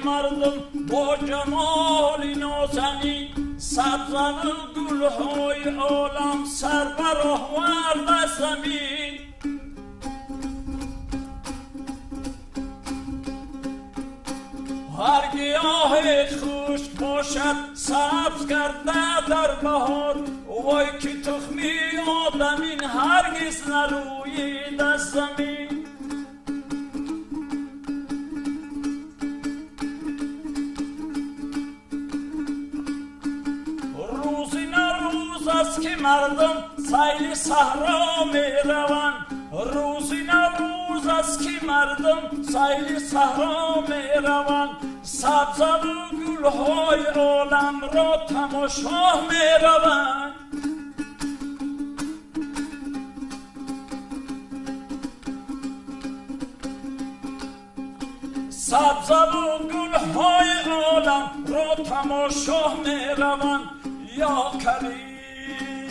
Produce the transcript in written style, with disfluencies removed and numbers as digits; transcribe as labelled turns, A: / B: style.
A: مردم با جمال نازنین، سبزن گلهای عالم سر بر آورد زمین. هر گیاه خشک باشد سبز کرده در بهار، وای که تخمی آدمین هرگز نروید از زمین. روزی نه روز است که مردم سیل صحرا می روند، روزی نه روز است که مردم سیل صحرا می روند، سبزن و گلهای عالم را تماشا می روند. سبزن و گلهای عالم را تماشا می روند. یا کریم